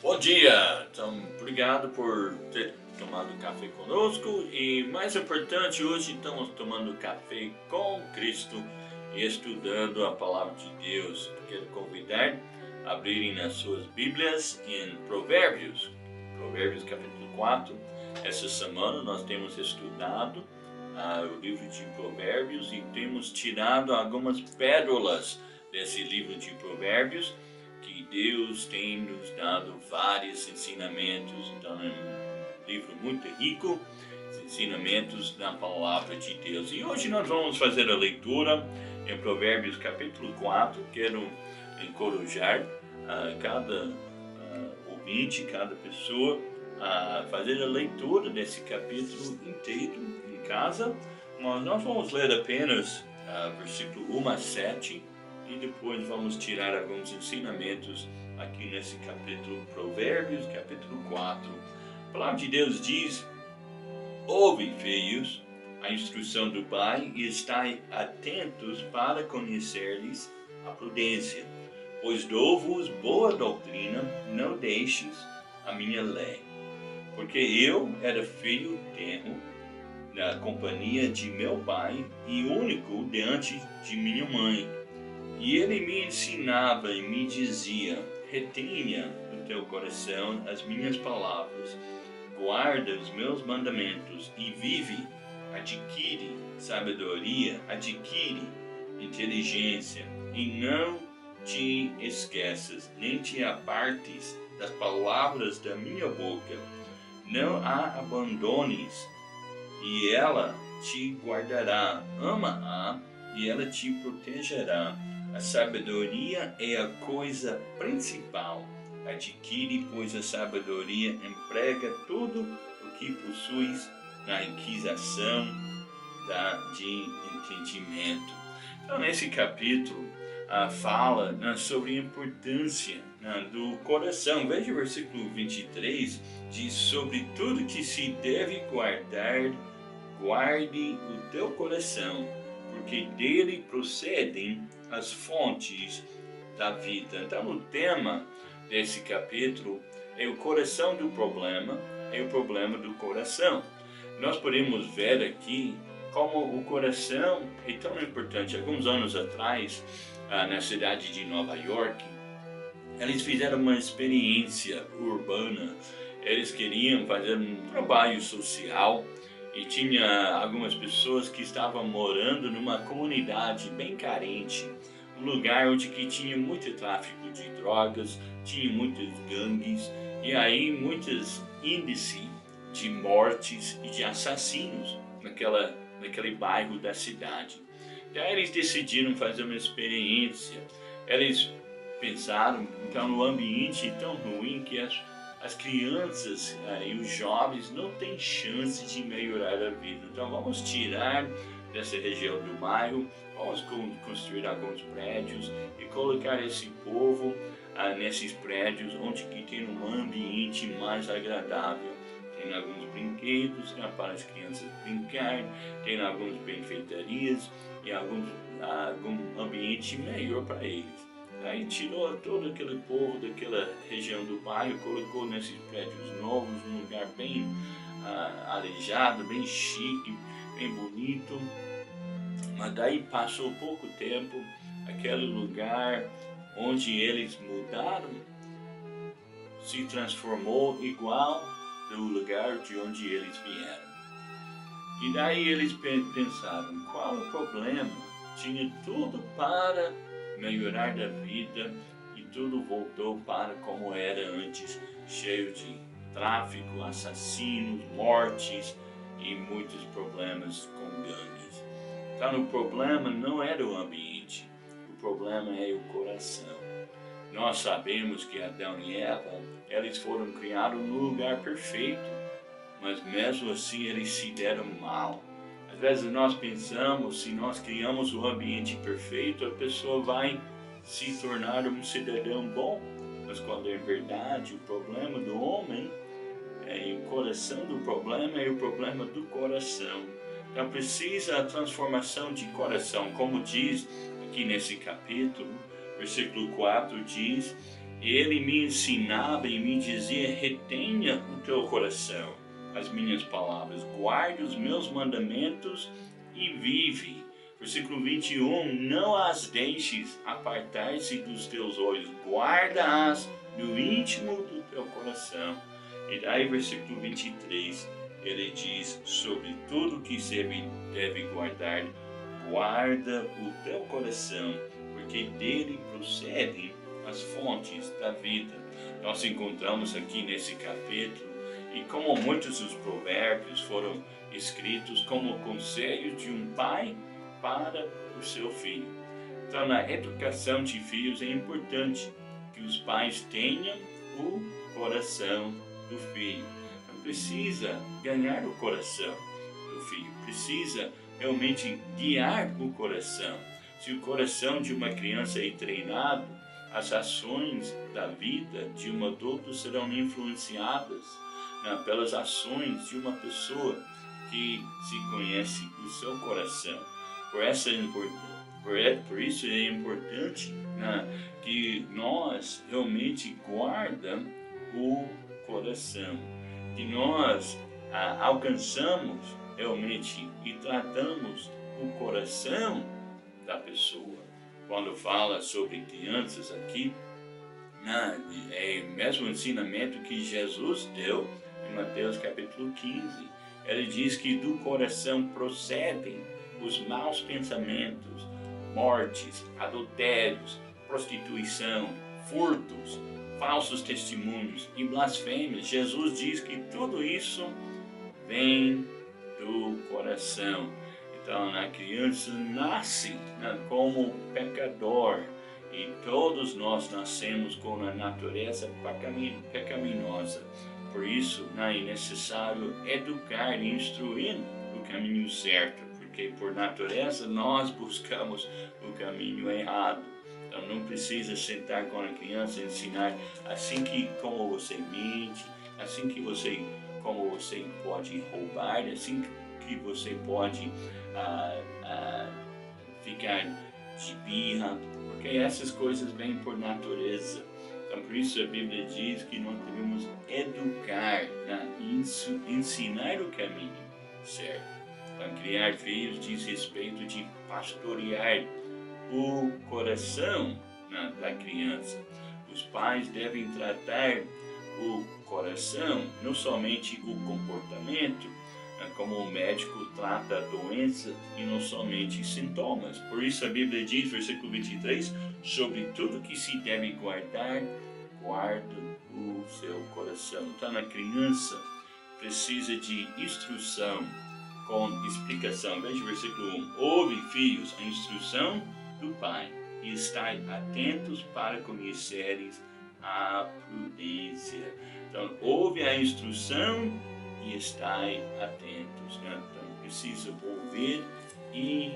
Bom dia! Então, obrigado por ter tomado café conosco e, mais importante, hoje estamos tomando café com Cristo e estudando a palavra de Deus. Quero convidar a abrirem nas suas Bíblias em Provérbios capítulo 4. Essa semana nós temos estudado o livro de Provérbios e temos tirado algumas pérolas desse livro de Provérbios, que Deus tem nos dado vários ensinamentos. Então é um livro muito rico, ensinamentos da palavra de Deus. E hoje nós vamos fazer a leitura em Provérbios capítulo 4. Quero encorajar cada ouvinte, cada pessoa a fazer a leitura desse capítulo inteiro em casa. Mas nós vamos ler apenas versículo 1 a 7. E depois vamos tirar alguns ensinamentos aqui nesse capítulo, Provérbios, capítulo 4. A palavra de Deus diz: ouve, filhos, a instrução do Pai e estai atentos para conhecer-lhes a prudência. Pois dou-vos boa doutrina, não deixes a minha lei. Porque eu era filho tenro, na companhia de meu pai, e único diante de minha mãe. E ele me ensinava e me dizia: retenha no teu coração as minhas palavras, guarda os meus mandamentos e vive. Adquire sabedoria, adquire inteligência, e não te esqueças, nem te apartes das palavras da minha boca. Não a abandones, e ela te guardará. Ama-a, e ela te protegerá. A sabedoria é a coisa principal. Adquire, pois, a sabedoria, emprega tudo o que possuis na aquisição de entendimento. Então, nesse capítulo, fala sobre a importância do coração. Veja o versículo 23, diz: sobre tudo que se deve guardar, guarde o teu coração, porque dele procedem as fontes da vida. Então, o tema desse capítulo é o coração do problema, é o problema do coração. Nós podemos ver aqui como o coração é tão importante. Alguns anos atrás, na cidade de Nova York, eles fizeram uma experiência urbana. Eles queriam fazer um trabalho social e tinha algumas pessoas que estavam morando numa comunidade bem carente, um lugar onde que tinha muito tráfico de drogas, tinha muitas gangues e aí muitos índices de mortes e de assassinos naquele bairro da cidade. E aí eles decidiram fazer uma experiência. Eles pensaram, então, no ambiente tão ruim que as crianças e os jovens não têm chance de melhorar a vida. Então vamos tirar dessa região do bairro, vamos construir alguns prédios e colocar esse povo nesses prédios onde que tem um ambiente mais agradável. Tem alguns brinquedos para as crianças brincar, tem algumas benfeitorias e algum ambiente melhor para eles. Aí tirou todo aquele povo daquela região do bairro, colocou nesses prédios novos, num lugar bem arejado, bem chique, bem bonito. Mas daí passou pouco tempo, aquele lugar onde eles mudaram se transformou igual do lugar de onde eles vieram. E daí eles pensaram, qual o problema? Tinha tudo para melhorar da vida e tudo voltou para como era antes, cheio de tráfico, assassinos, mortes e muitos problemas com gangues. Então o problema não era o ambiente, o problema é o coração. Nós sabemos que Adão e Eva, eles foram criados no lugar perfeito, mas mesmo assim eles se deram mal. Às vezes nós pensamos, se nós criamos o ambiente perfeito, a pessoa vai se tornar um cidadão bom. Mas quando é verdade, o problema do homem, o coração do problema é o problema do coração. Então precisa a transformação de coração, como diz aqui nesse capítulo, versículo 4 diz: Ele me ensinava e me dizia: retenha o teu coração as minhas palavras, guarde os meus mandamentos e vive. Versículo 21, não as deixes apartar-se dos teus olhos, guarda-as no íntimo do teu coração. E daí versículo 23, ele diz: sobre tudo que se deve guardar, guarda o teu coração, porque dele procedem as fontes da vida. Nós encontramos aqui nesse capítulo, e como muitos dos provérbios foram escritos como conselhos de um pai para o seu filho. Então, na educação de filhos é importante que os pais tenham o coração do filho. Não precisa ganhar o coração do filho, precisa realmente guiar o coração. Se o coração de uma criança é treinado, as ações da vida de um adulto serão influenciadas pelas ações de uma pessoa que se conhece o seu coração. Por isso é importante que nós realmente guardamos o coração, que nós alcançamos realmente e tratamos o coração da pessoa. Quando fala sobre crianças aqui, é o mesmo ensinamento que Jesus deu em Mateus capítulo 15. Ele diz que do coração procedem os maus pensamentos, mortes, adultérios, prostituição, furtos, falsos testemunhos e blasfêmias. Jesus diz que tudo isso vem do coração. Então, a criança nasce como pecador, e todos nós nascemos com a natureza pecaminosa. Por isso, é necessário educar e instruir o caminho certo, porque por natureza nós buscamos o caminho errado. Então, não precisa sentar com a criança e ensinar como você mente, como você pode roubar, assim que você pode ficar de birra, porque essas coisas vêm por natureza. Então, por isso a Bíblia diz que nós devemos educar, ensinar o caminho certo. Então, criar filhos diz respeito de pastorear o coração da criança. Os pais devem tratar o coração, não somente o comportamento, como o médico trata a doença e não somente sintomas. Por isso a Bíblia diz, versículo 23, sobre tudo que se deve guardar, guarda o seu coração. Então a criança precisa de instrução com explicação. Veja o versículo 1. Ouve, filhos, a instrução do pai e estai atentos para conheceres a prudência. Então, ouve a instrução e estai atentos. Então, precisa ouvir e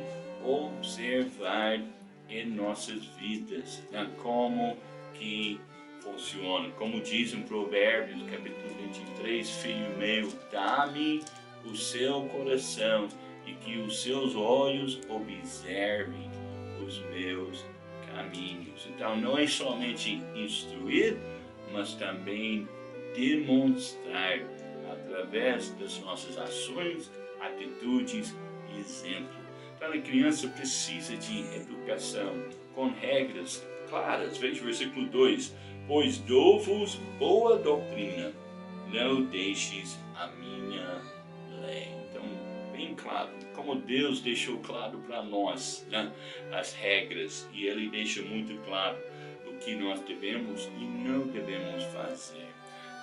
observar em nossas vidas como que funciona. Como diz em Provérbios, capítulo 23, filho meu, dá-me o seu coração e que os seus olhos observem os meus caminhos. Então, não é somente instruir, mas também demonstrar através das nossas ações, atitudes e exemplo. Então, a criança precisa de educação com regras claras. Veja o versículo 2. Pois dou-vos boa doutrina, não deixes a minha lei. Então, bem claro, como Deus deixou claro para nós as regras, e Ele deixa muito claro o que nós devemos e não devemos fazer.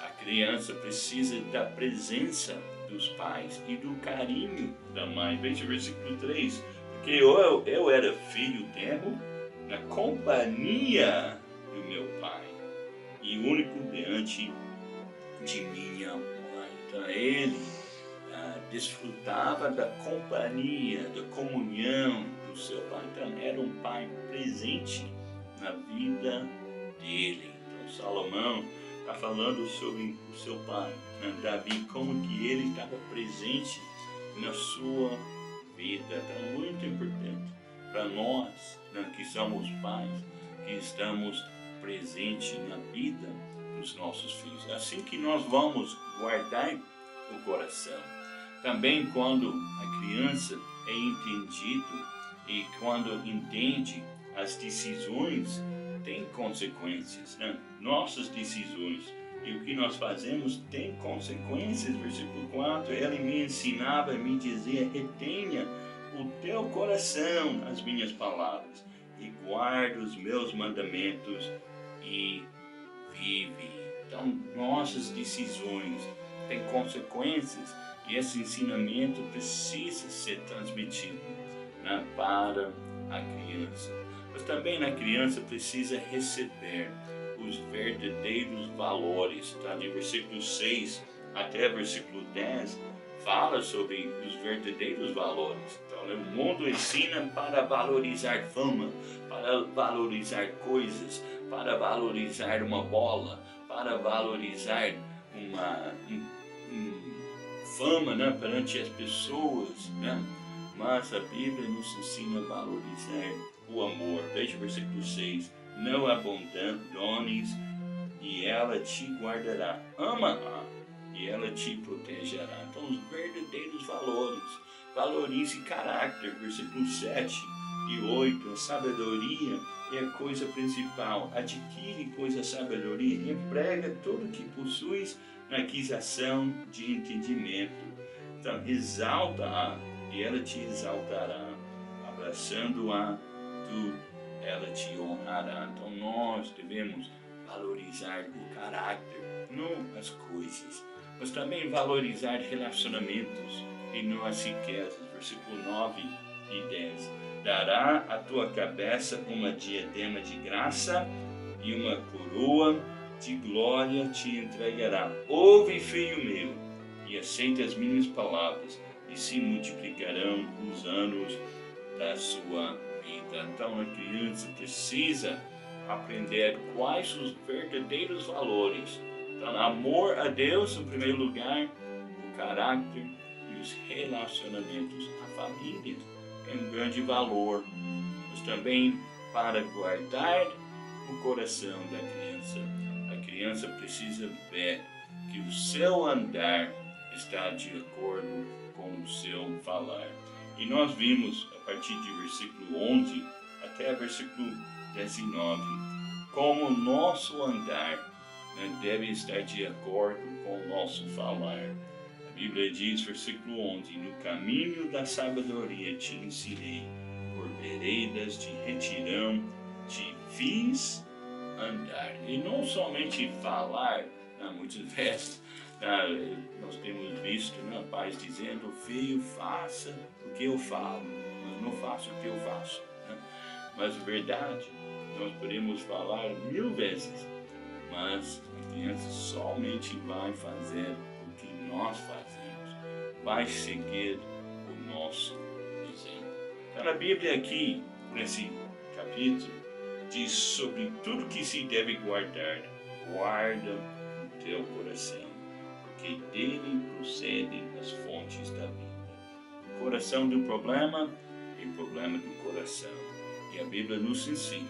A criança precisa da presença dos pais e do carinho da mãe. Veja o versículo 3. Porque eu era filho tenro na companhia do meu pai e único diante de minha mãe. Então ele desfrutava da companhia, da comunhão do seu pai. Então era um pai presente na vida dele. Então Salomão está falando sobre o seu pai, Davi, como que ele estava presente na sua vida. Então, muito importante para nós que somos pais, que estamos presente na vida dos nossos filhos. Assim que nós vamos guardar o coração. Também quando a criança é entendido e quando entende as decisões, tem consequências, né? Nossas decisões e o que nós fazemos tem consequências. Versículo 4, ele me ensinava, me dizia, retenha o teu coração as minhas palavras e guarda os meus mandamentos e vive. Então, nossas decisões têm consequências e esse ensinamento precisa ser transmitido, né, para a criança. Mas também a criança precisa receber os verdadeiros valores. Tá? De versículo 6 até versículo 10 fala sobre os verdadeiros valores. Então, o mundo ensina para valorizar fama, para valorizar coisas, para valorizar uma bola, para valorizar uma fama, né, perante as pessoas, né? Mas a Bíblia nos ensina a valorizar o amor. Veja o versículo 6. Não abandones e ela te guardará. Ama-a e ela te protegerá. Então, os verdadeiros valores. Valorize caráter. Versículo 7 e 8. A sabedoria é a coisa principal. Adquire, pois, a sabedoria e emprega tudo o que possuis na aquisição de entendimento. Então, exalta-a e ela te exaltará. Abraçando-a, ela te honrará. Então, nós devemos valorizar o caráter, não as coisas, mas também valorizar relacionamentos e não as riquezas. Versículo 9 e 10. Dará à tua cabeça uma diadema de graça e uma coroa de glória te entregará. Ouve, filho meu, e aceita as minhas palavras, e se multiplicarão os anos da sua vida. Então, a criança precisa aprender quais os verdadeiros valores. Então, amor a Deus em primeiro lugar, o caráter e os relacionamentos. A família é um grande valor, mas também para guardar o coração da criança. A criança precisa ver que o seu andar está de acordo com o seu falar. E nós vimos, a partir de versículo 11 até versículo 19, como o nosso andar, né, deve estar de acordo com o nosso falar. A Bíblia diz, versículo 11, no caminho da sabedoria te ensinei, por veredas de retirão te fiz andar. E não somente falar, né, muitas vezes nós temos visto, né, pais dizendo, filho, faça o que eu falo, mas não faça o que eu faço. Né? Mas verdade, nós podemos falar 1000 vezes, mas a criança somente vai fazer o que nós fazemos, vai seguir o nosso exemplo. Então a Bíblia aqui, nesse capítulo, diz sobre tudo que se deve guardar. Guarda o teu coração, porque dele procedem as fontes da vida. O coração do problema é o problema do coração. E a Bíblia nos ensina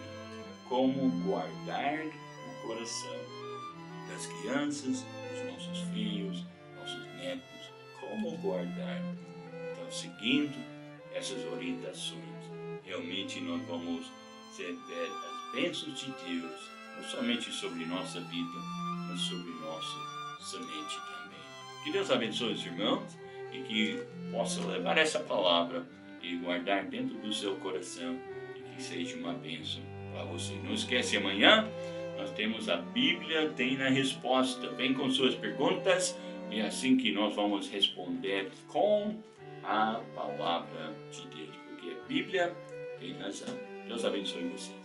como guardar o coração das crianças, dos nossos filhos, nossos netos, como guardar. Então, seguindo essas orientações, realmente nós vamos ver as bênçãos de Deus, não somente sobre nossa vida, mas sobre nossa semente também. Que Deus abençoe os irmãos e que possa levar essa palavra e guardar dentro do seu coração e que seja uma bênção para você. Não esquece, amanhã nós temos a Bíblia, tem na resposta. Vem com suas perguntas e é assim que nós vamos responder com a palavra de Deus, porque a Bíblia tem razão. Deus abençoe vocês.